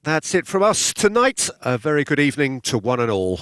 That's it from us tonight. A very good evening to one and all.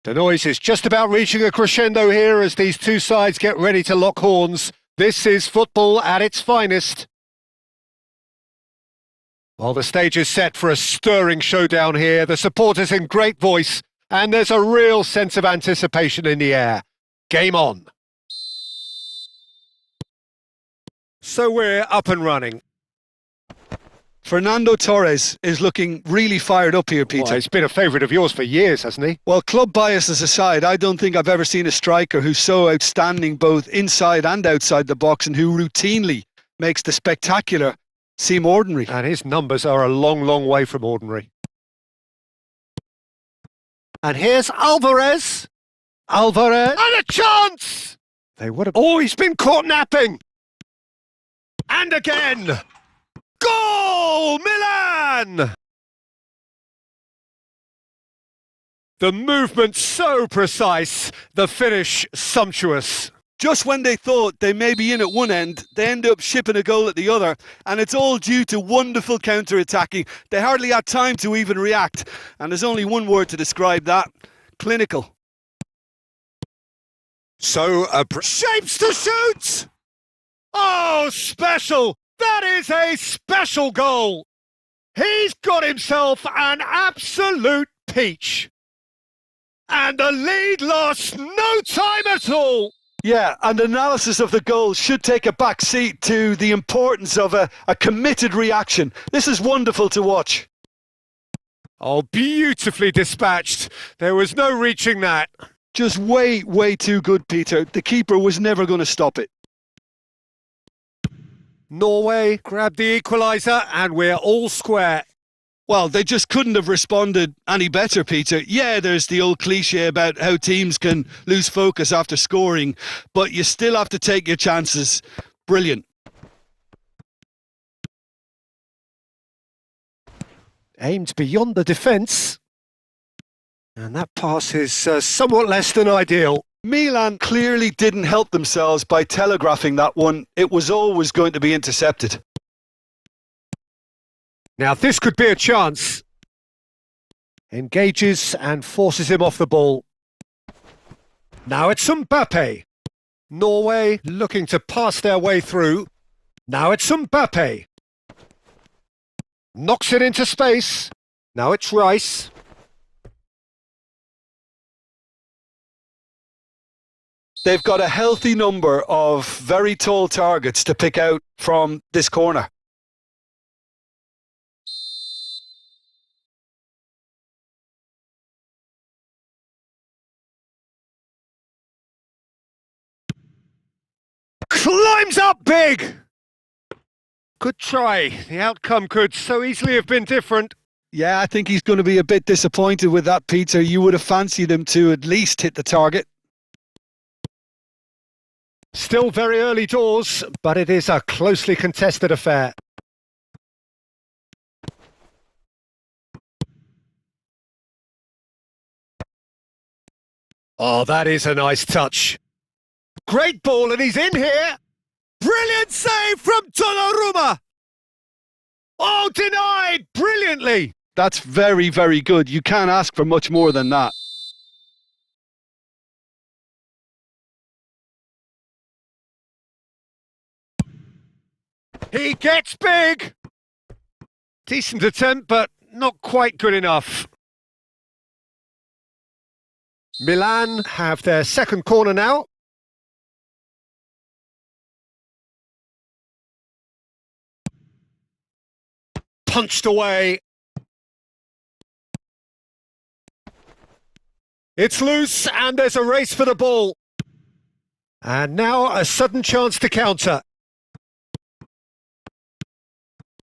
The noise is just about reaching a crescendo here as these two sides get ready to lock horns. This is football at its finest. While the stage is set for a stirring showdown here, the supporters in great voice, and there's a real sense of anticipation in the air. Game on. So we're up and running. Fernando Torres is looking really fired up here, Peter. Well, he's been a favourite of yours for years, hasn't he? Well, club biases aside, I don't think I've ever seen a striker who's so outstanding both inside and outside the box and who routinely makes the spectacular seem ordinary. And his numbers are a long, long way from ordinary. And here's Alvarez. Alvarez. And a chance! They would have... Oh, he's been caught napping! And again! Goal! Milan! The movement so precise, the finish sumptuous. Just when they thought they may be in at one end, they end up shipping a goal at the other, and it's all due to wonderful counter-attacking. They hardly had time to even react, and there's only one word to describe that: clinical. So, shapes to shoot! Oh, special! That is a special goal! He's got himself an absolute peach. And the lead lost no time at all. Yeah, and analysis of the goal should take a back seat to the importance of a committed reaction. This is wonderful to watch. Oh, beautifully dispatched. There was no reaching that. Just way, way too good, Peter. The keeper was never going to stop it. Norway grabbed the equaliser and we're all square. Well, they just couldn't have responded any better, Peter. Yeah, there's the old cliche about how teams can lose focus after scoring, but you still have to take your chances. Brilliant. Aimed beyond the defence. And that pass is somewhat less than ideal. Milan clearly didn't help themselves by telegraphing that one. It was always going to be intercepted. Now this could be a chance. Engages and forces him off the ball. Now it's Mbappe. Norway looking to pass their way through. Now it's Mbappe. Knocks it into space. Now it's Rice. They've got a healthy number of very tall targets to pick out from this corner. Climbs up big! Good try. The outcome could so easily have been different. Yeah, I think he's going to be a bit disappointed with that, Peter. You would have fancied him to at least hit the target. Still very early doors, but it is a closely contested affair. Oh, that is a nice touch. Great ball, and he's in here. Brilliant save from Donnarumma. Oh, denied brilliantly. That's very, very good. You can't ask for much more than that. He gets big. Decent attempt, but not quite good enough. Milan have their second corner now. Punched away. It's loose and there's a race for the ball. And now a sudden chance to counter.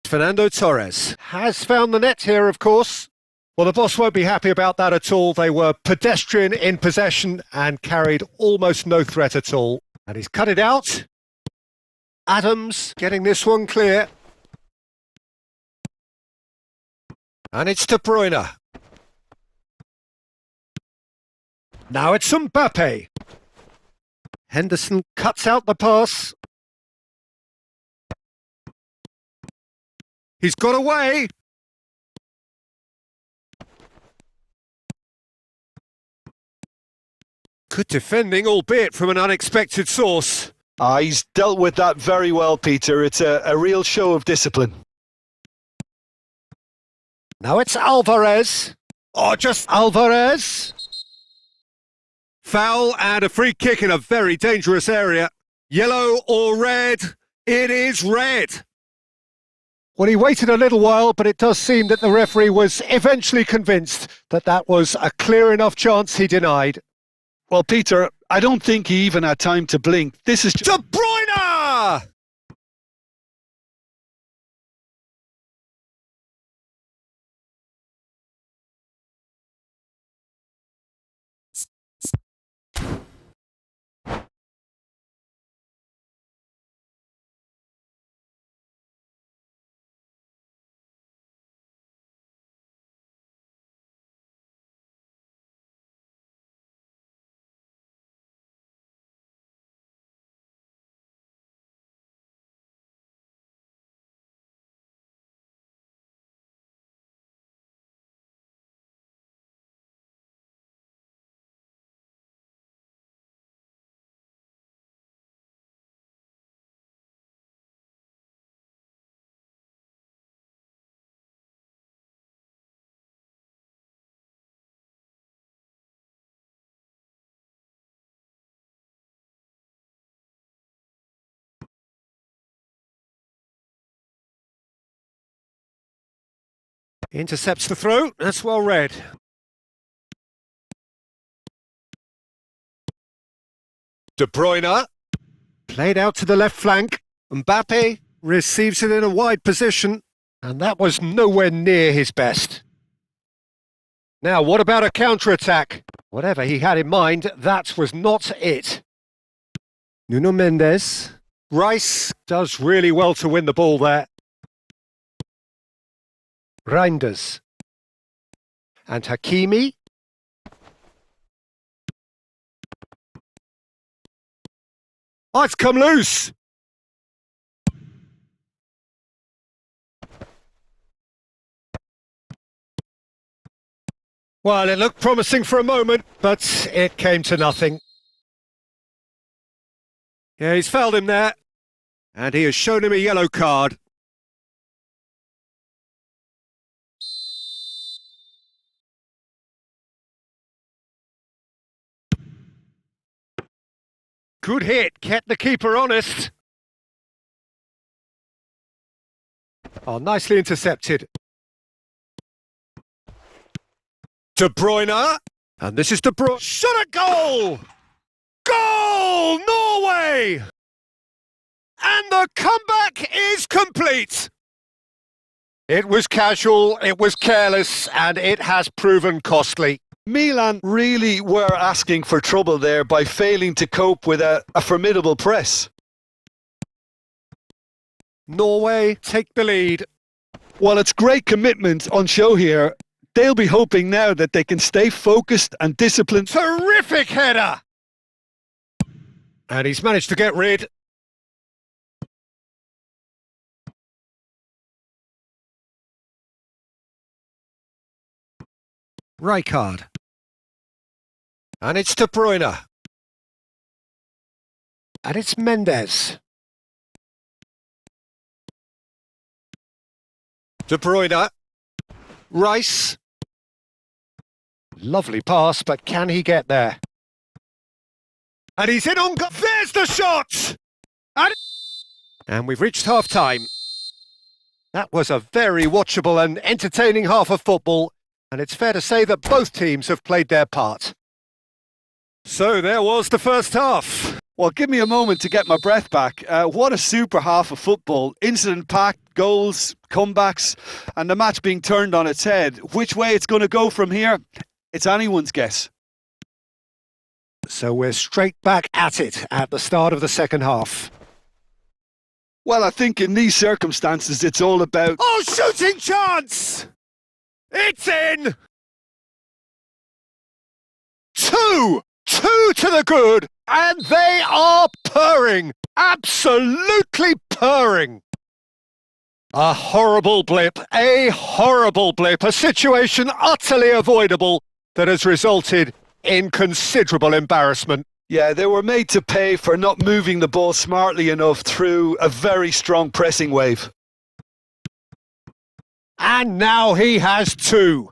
Fernando Torres has found the net here, of course. Well, the boss won't be happy about that at all. They were pedestrian in possession and carried almost no threat at all. And he's cut it out. Adams getting this one clear. And it's De Bruyne. Now it's Mbappe. Henderson cuts out the pass. He's got away. Good defending, albeit from an unexpected source. He's dealt with that very well, Peter. It's a real show of discipline. Now it's Alvarez. Oh, just Alvarez. Foul and a free kick in a very dangerous area. Yellow or red? It is red. Well, he waited a little while, but it does seem that the referee was eventually convinced that that was a clear enough chance he denied. Well, Peter, I don't think he even had time to blink. This is De Bruyne! Intercepts the throw. That's well read. De Bruyne. Played out to the left flank. Mbappe receives it in a wide position. And that was nowhere near his best. Now, what about a counter-attack? Whatever he had in mind, that was not it. Nuno Mendes. Rice does really well to win the ball there. Reinders. And Hakimi. Oh, it's come loose! Well, it looked promising for a moment, but it came to nothing. Yeah, he's fouled him there, and he has shown him a yellow card. Good hit, kept the keeper honest. Oh, nicely intercepted. De Bruyne, and this is De Bruyne. Shot at goal! Goal, Norway! And the comeback is complete. It was casual, it was careless, and it has proven costly. Milan really were asking for trouble there by failing to cope with a formidable press. Norway take the lead. While it's great commitment on show here, they'll be hoping now that they can stay focused and disciplined. Terrific header! And he's managed to get rid. Rijkaard. And it's De Bruyne. And it's Mendes. De Bruyne. Rice. Lovely pass, but can he get there? And he's in on goal. There's the shot! And we've reached half-time. That was a very watchable and entertaining half of football, and it's fair to say that both teams have played their part. So there was the first half. Well, give me a moment to get my breath back. What a super half of football. Incident-packed, goals, comebacks, and the match being turned on its head. Which way it's going to go from here, it's anyone's guess. So we're straight back at it at the start of the second half. Well, I think in these circumstances, it's all about... Oh, shooting chance! It's in! Two to the good, and they are purring. Absolutely purring. A horrible blip, a situation utterly avoidable that has resulted in considerable embarrassment. Yeah, they were made to pay for not moving the ball smartly enough through a very strong pressing wave. And now he has two.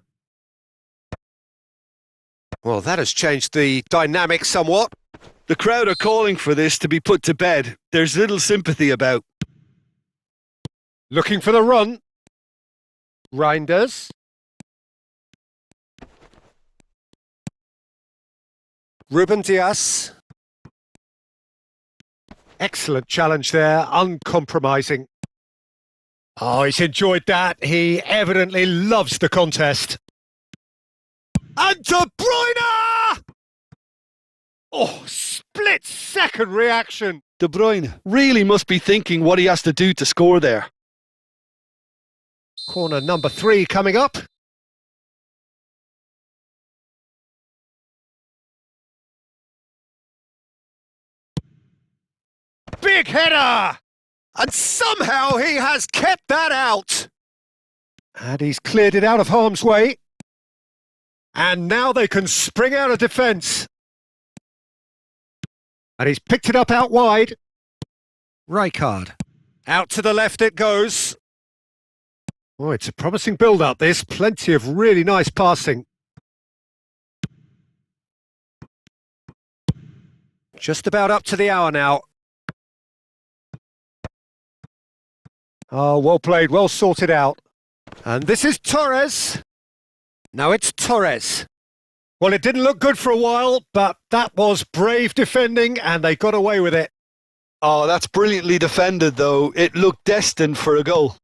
Well, that has changed the dynamic somewhat. The crowd are calling for this to be put to bed. There's little sympathy about. Looking for the run. Reinders. Ruben Dias. Excellent challenge there, uncompromising. Oh, he's enjoyed that. He evidently loves the contest. And De Bruyne! Oh, split-second reaction. De Bruyne really must be thinking what he has to do to score there. Corner number 3 coming up. Big header! And somehow he has kept that out. And he's cleared it out of harm's way. And now they can spring out of defence. And he's picked it up out wide. Rijkaard. Out to the left it goes. Oh, it's a promising build-up, this. Plenty of really nice passing. Just about up to the hour now. Oh, well played, well sorted out. And this is Torres. Now it's Torres. Well, it didn't look good for a while, but that was brave defending and they got away with it. Oh, that's brilliantly defended, though. It looked destined for a goal.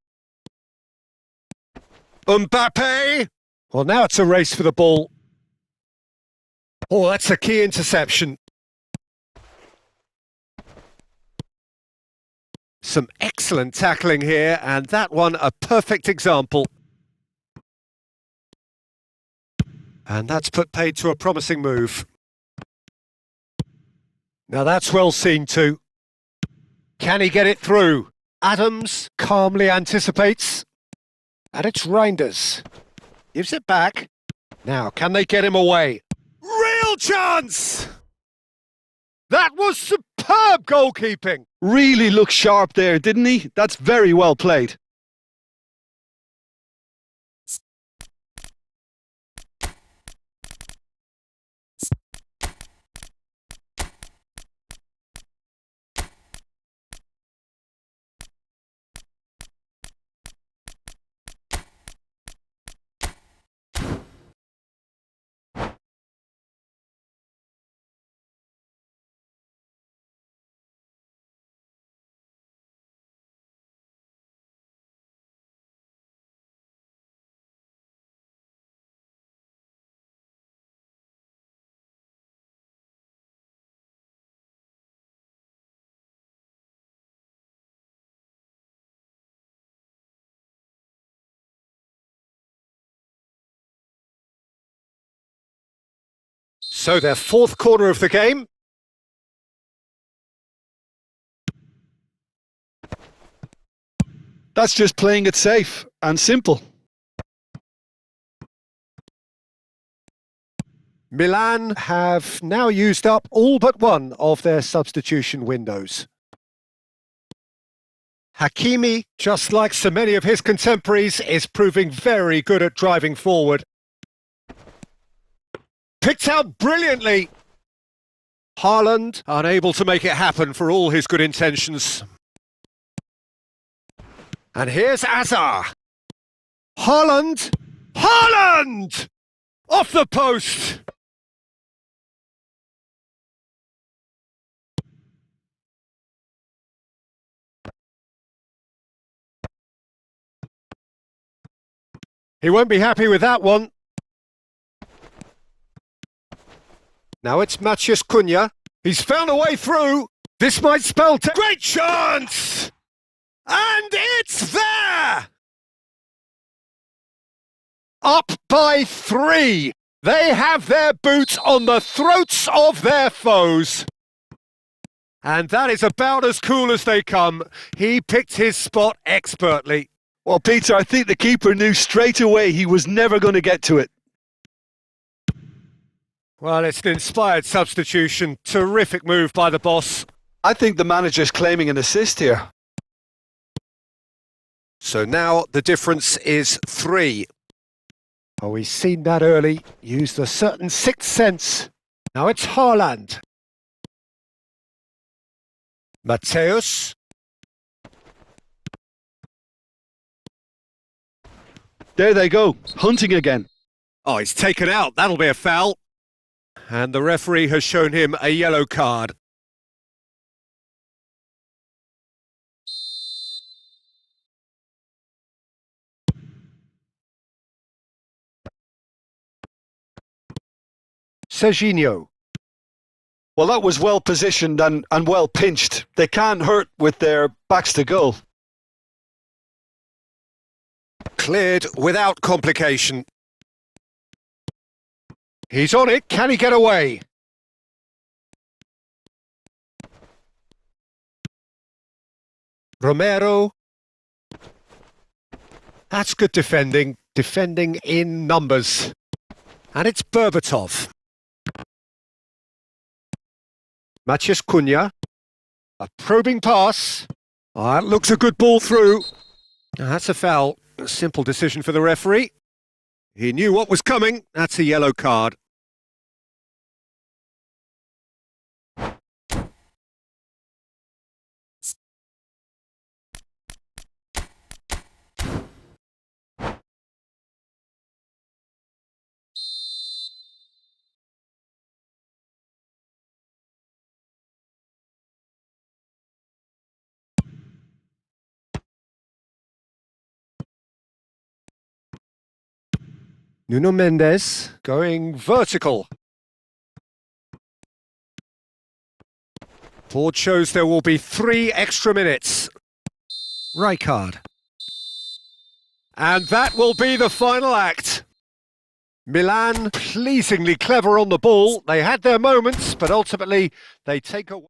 Mbappe! Well, now it's a race for the ball. Oh, that's a key interception. Some excellent tackling here, and that one a perfect example. And that's put paid to a promising move. Now that's well seen too. Can he get it through? Adams calmly anticipates. And it's Reinders. Gives it back. Now, can they get him away? Real chance! That was superb goalkeeping. Really looked sharp there, didn't he? That's very well played. So their fourth corner of the game. That's just playing it safe and simple. Milan have now used up all but one of their substitution windows. Hakimi, just like so many of his contemporaries, is proving very good at driving forward. Picked out brilliantly. Haaland unable to make it happen for all his good intentions. And here's Azar. Haaland! Haaland! Off the post! He won't be happy with that one. Now it's Matheus Cunha. He's found a way through. This might spell great chance! And it's there! Up by 3. They have their boots on the throats of their foes. And that is about as cool as they come. He picked his spot expertly. Well, Peter, I think the keeper knew straight away he was never going to get to it. Well, it's an inspired substitution. Terrific move by the boss. I think the manager's claiming an assist here. So now the difference is 3. Oh, he's seen that early. Used a certain sixth sense. Now it's Haaland. Mateus. There they go, hunting again. Oh, he's taken out. That'll be a foul. And the referee has shown him a yellow card. Serginho. Well, that was well positioned and well pinched. They can't hurt with their backs to goal. Cleared without complication. He's on it. Can he get away? Romero. That's good defending. Defending in numbers. And it's Berbatov. Matheus Cunha. A probing pass. Oh, that looks a good ball through. That's a foul. A simple decision for the referee. He knew what was coming. That's a yellow card. Nuno Mendes going vertical. Board shows there will be 3 extra minutes. Rijkaard. And that will be the final act. Milan pleasingly clever on the ball. They had their moments, but ultimately they take away.